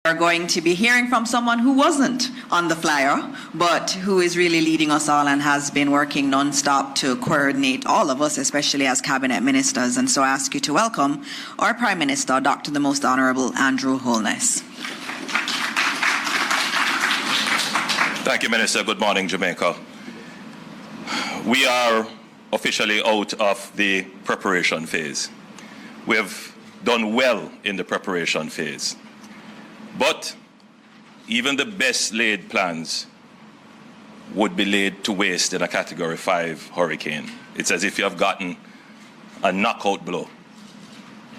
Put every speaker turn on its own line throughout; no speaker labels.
Are going to be hearing from someone who wasn't on the flyer, but who is really leading us all and has been working non-stop to coordinate all of us, especially as cabinet ministers. And so I ask you to welcome our Prime Minister, Dr. the Most Honourable Andrew Holness.
Thank you, Minister. Good morning, Jamaica. We are officially out of the preparation phase. We have done well in the preparation phase. But even the best laid plans would be laid to waste in a Category 5 hurricane. It's as if you have gotten a knockout blow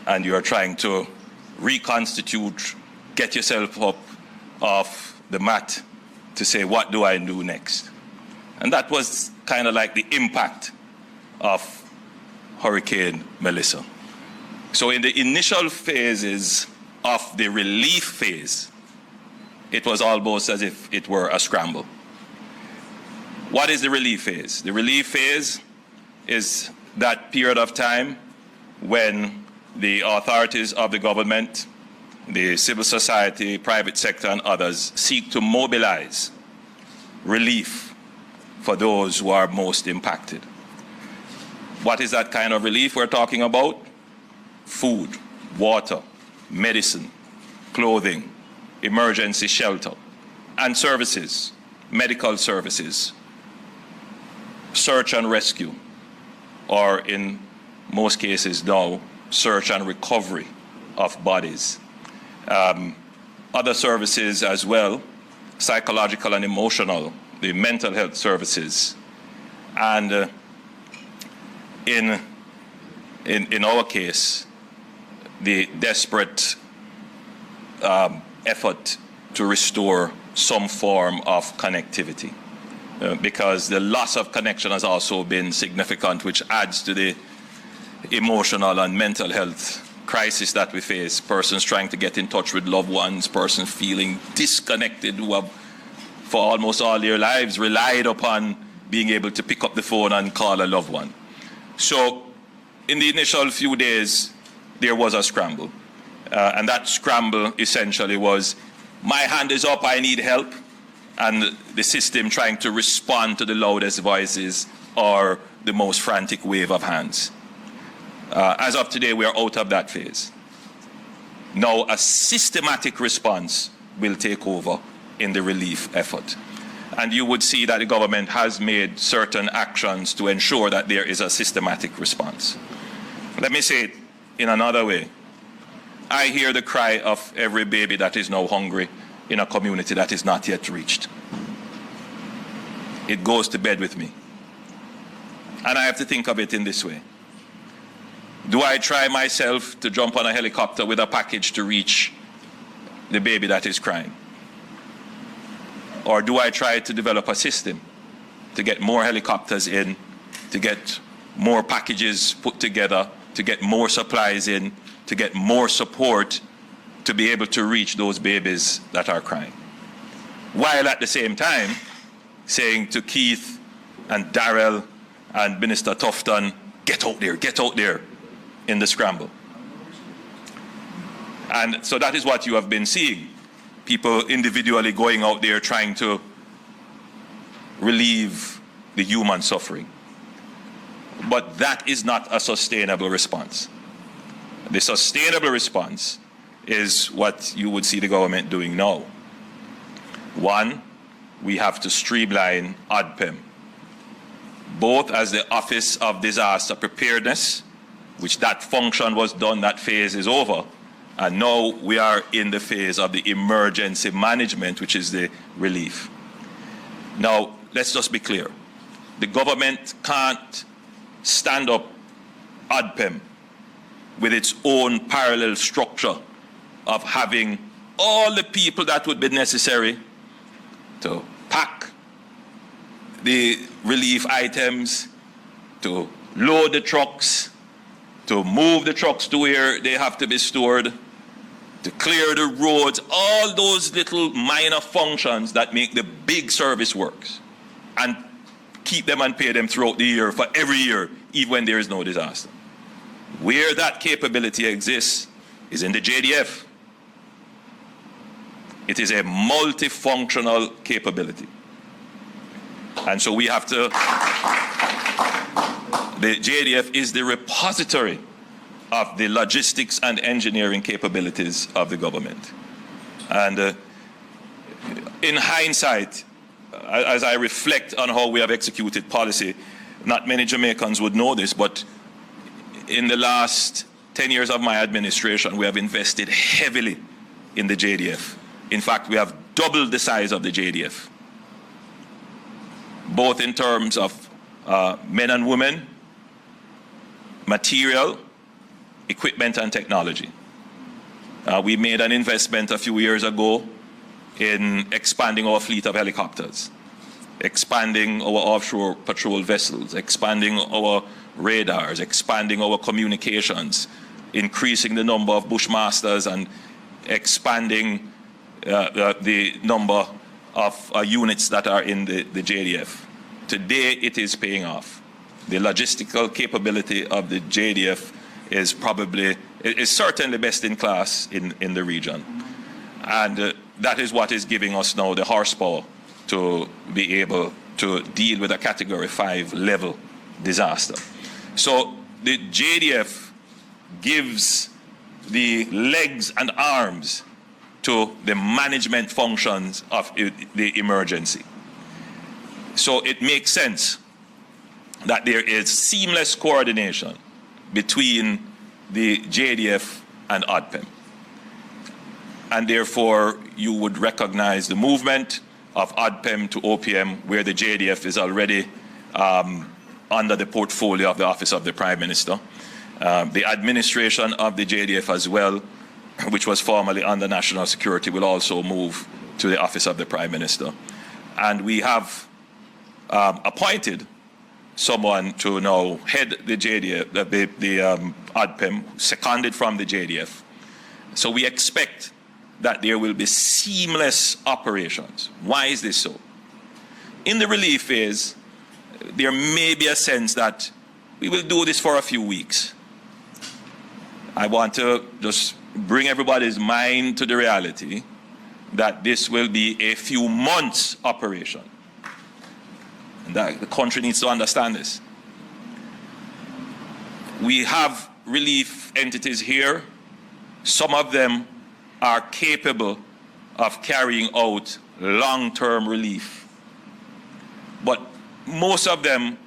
and you are trying to reconstitute, get yourself up off the mat to say, what do I do next? And that was kind of like the impact of Hurricane Melissa. So in the initial phases of the relief phase, it was almost as if it were a scramble. What is the relief phase? The relief phase is that period of time when the authorities of the government, the civil society, private sector, and others seek to mobilize relief for those who are most impacted. What is that kind of relief we're talking about? Food, water, medicine, clothing, emergency shelter, and services, medical services, search and rescue, or in most cases now, search and recovery of bodies. Other services as well, psychological and emotional, the mental health services, and in our case, the desperate effort to restore some form of connectivity, because the loss of connection has also been significant, which adds to the emotional and mental health crisis that we face. Persons trying to get in touch with loved ones, persons feeling disconnected who have, for almost all their lives, relied upon being able to pick up the phone and call a loved one. So in the initial few days, there was a scramble. And that scramble essentially was, my hand is up, I need help, and the system trying to respond to the loudest voices or the most frantic wave of hands. As of today, we are out of that phase. Now, a systematic response will take over in the relief effort. And you would see that the government has made certain actions to ensure that there is a systematic response. Let me say it in another way. I hear the cry of every baby that is now hungry in a community that is not yet reached. It goes to bed with me. And I have to think of it in this way. Do I try myself to jump on a helicopter with a package to reach the baby that is crying? Or do I try to develop a system to get more helicopters in, to get more packages put together, to get more supplies in, to get more support to be able to reach those babies that are crying? While at the same time saying to Keith and Darrell and Minister Tufton, get out there in the scramble. And so that is what you have been seeing. People individually going out there trying to relieve the human suffering. But that is not a sustainable response. The sustainable response is what you would see the government doing now. One, we have to streamline ODPEM, both as the Office of Disaster Preparedness, which that function was done, that phase is over, and now we are in the phase of the emergency management, which is the relief. Now, let's just be clear. The government can't stand up ODPEM with its own parallel structure of having all the people that would be necessary to pack the relief items, to load the trucks, to move the trucks to where they have to be stored, to clear the roads, all those little minor functions that make the big service works, and keep them and pay them throughout the year for every year, even when there is no disaster. Where that capability exists is in the JDF. It is a multifunctional capability. And so we have to, the JDF is the repository of the logistics and engineering capabilities of the government. And in hindsight, as I reflect on how we have executed policy, not many Jamaicans would know this, but in the last 10 years of my administration, we have invested heavily in the JDF. In fact, we have doubled the size of the JDF, both in terms of men and women, material, equipment, and technology. We made an investment a few years ago in expanding our fleet of helicopters, expanding our offshore patrol vessels, expanding our radars, expanding our communications, increasing the number of bushmasters, and expanding the number of units that are in the JDF. Today, it is paying off. The logistical capability of the JDF is certainly best in class in the region. And that is what is giving us now the horsepower to be able to deal with a Category 5 level disaster. So the JDF gives the legs and arms to the management functions of the emergency. So it makes sense that there is seamless coordination between the JDF and ODPEM. And therefore, you would recognize the movement of ODPEM to OPM, where the JDF is already under the portfolio of the Office of the Prime Minister. The administration of the JDF as well, which was formerly under National Security, will also move to the Office of the Prime Minister. And we have appointed someone to now head the JDF, the ODPEM, seconded from the JDF. So we expect that there will be seamless operations. Why is this so? In the relief phase, there may be a sense that we will do this for a few weeks. I want to just bring everybody's mind to the reality that this will be a few months operation. And that the country needs to understand this. We have relief entities here. Some of them are capable of carrying out long-term relief. But most of them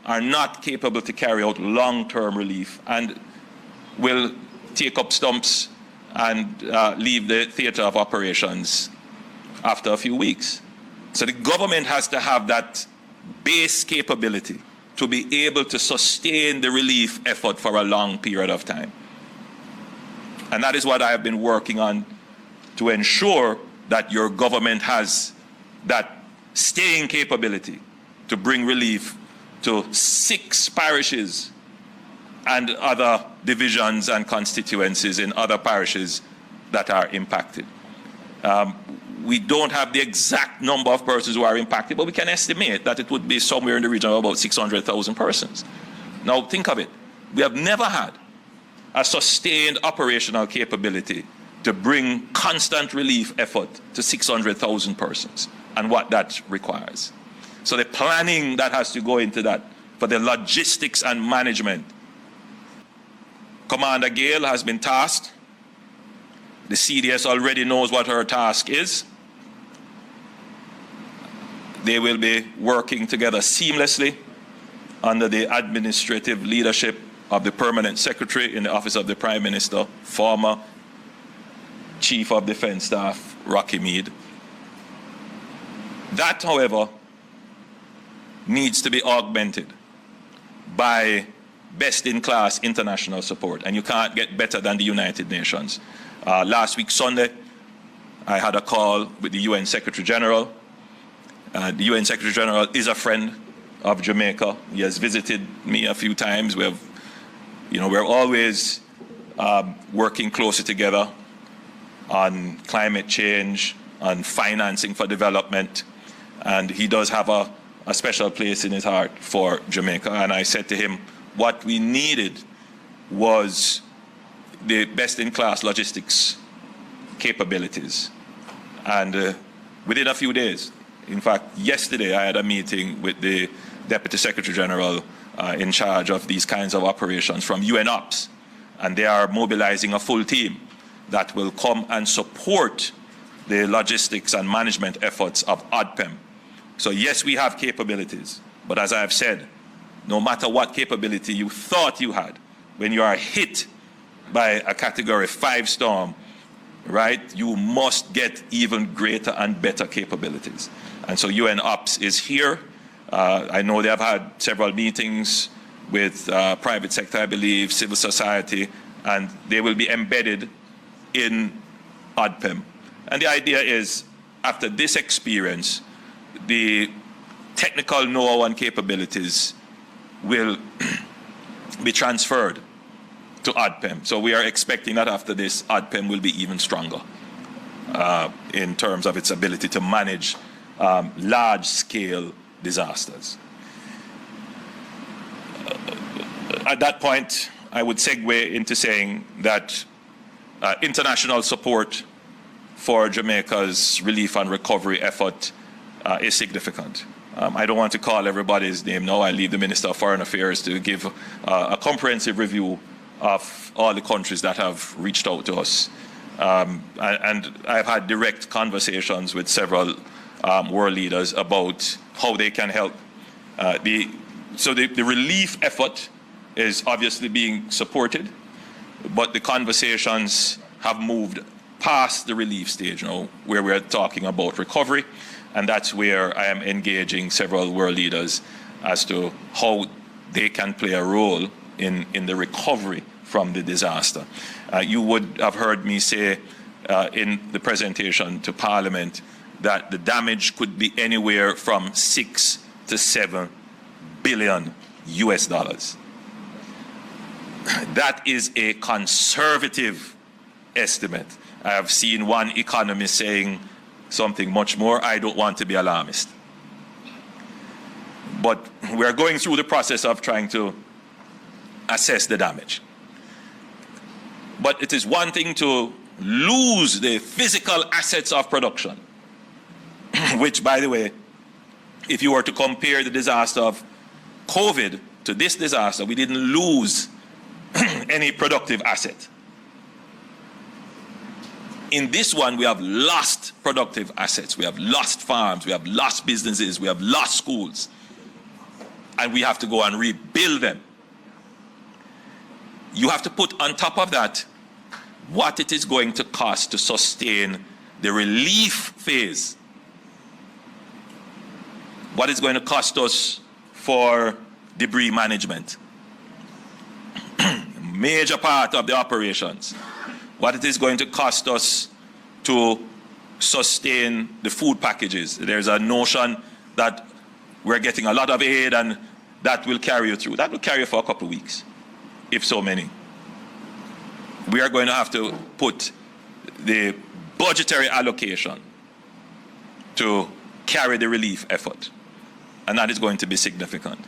are not capable to carry out long-term relief and will take up stumps and leave the theater of operations after a few weeks. So the government has to have that base capability to be able to sustain the relief effort for a long period of time. And that is what I have been working on, to ensure that your government has that staying capability to bring relief to 6 parishes and other divisions and constituencies in other parishes that are impacted. We don't have the exact number of persons who are impacted, but we can estimate that it would be somewhere in the region of about 600,000 persons. Now think of it. We have never had a sustained operational capability to bring constant relief effort to 600,000 persons and what that requires. So the planning that has to go into that for the logistics and management. Commander Gale has been tasked. The CDS already knows what her task is. They will be working together seamlessly under the administrative leadership of the Permanent Secretary in the Office of the Prime Minister, former Chief of Defense Staff, Rocky Mead. That, however, needs to be augmented by best-in-class international support, and you can't get better than the United Nations. Last week, Sunday, I had a call with the UN Secretary General. The UN Secretary General is a friend of Jamaica. He has visited me a few times. We're always working closer together on climate change, on financing for development, and he does have a special place in his heart for Jamaica. And I said to him, what we needed was the best-in-class logistics capabilities. And within a few days, in fact, yesterday I had a meeting with the Deputy Secretary General in charge of these kinds of operations from UN Ops, and they are mobilizing a full team that will come and support the logistics and management efforts of ODPEM. So yes, we have capabilities, but as I have said, no matter what capability you thought you had, when you are hit by a Category 5 storm, right, you must get even greater and better capabilities. And so UN Ops is here. I know they have had several meetings with private sector, I believe, civil society, and they will be embedded in ODPEM. And the idea is, after this experience, the technical know-how and capabilities will be transferred to ODPEM. So we are expecting that after this, ODPEM will be even stronger in terms of its ability to manage large-scale disasters. At that point, I would segue into saying that international support for Jamaica's relief and recovery effort is significant. I don't want to call everybody's name now. I leave the Minister of Foreign Affairs to give a comprehensive review of all the countries that have reached out to us. And I've had direct conversations with several world leaders about how they can help. So the relief effort is obviously being supported, but the conversations have moved past the relief stage now, where we're talking about recovery, and that's where I am engaging several world leaders as to how they can play a role in the recovery from the disaster. You would have heard me say in the presentation to Parliament that the damage could be anywhere from 6 to 7 billion US dollars. That is a conservative estimate. I have seen one economist saying something much more. I don't want to be alarmist. But we're going through the process of trying to assess the damage. But it is one thing to lose the physical assets of production, which, by the way, if you were to compare the disaster of COVID to this disaster, we didn't lose any productive asset. In this one, we have lost productive assets. We have lost farms. We have lost businesses. We have lost schools. And we have to go and rebuild them. You have to put on top of that what it is going to cost to sustain the relief phase. What it's going to cost us for debris management. Major part of the operations. What it is going to cost us to sustain the food packages. There's a notion that we're getting a lot of aid and that will carry you through. That will carry you for a couple of weeks, if so many. We are going to have to put the budgetary allocation to carry the relief effort, and that is going to be significant.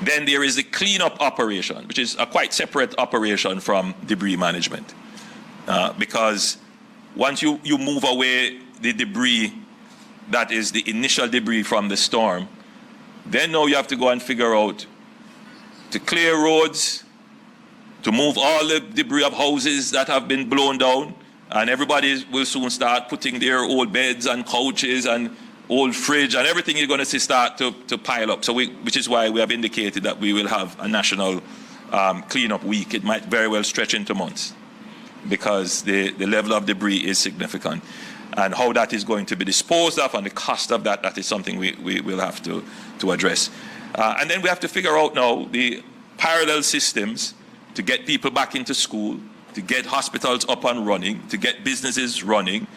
Then there is the cleanup operation, which is a quite separate operation from debris management. Because once you move away the debris that is the initial debris from the storm, then now you have to go and figure out to clear roads, to move all the debris of houses that have been blown down, and everybody will soon start putting their old beds and couches and old fridge and everything you're going to see start to pile up. So which is why we have indicated that we will have a national cleanup week. It might very well stretch into months because the level of debris is significant. And how that is going to be disposed of and the cost of that is something we will have to address. And then we have to figure out now the parallel systems to get people back into school, to get hospitals up and running, to get businesses running.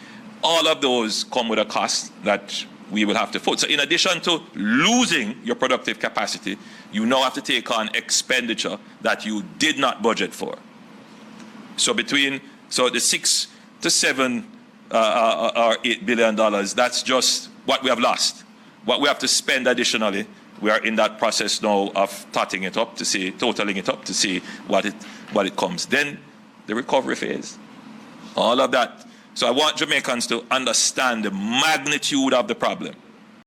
All of those come with a cost that we will have to foot. So in addition to losing your productive capacity, you now have to take on expenditure that you did not budget for. So the 6 to 7 or $8 billion, that's just what we have lost. What we have to spend additionally, we are in that process now of totaling it up to see what it comes. Then the recovery phase. All of that So I want Jamaicans to understand the magnitude of the problem.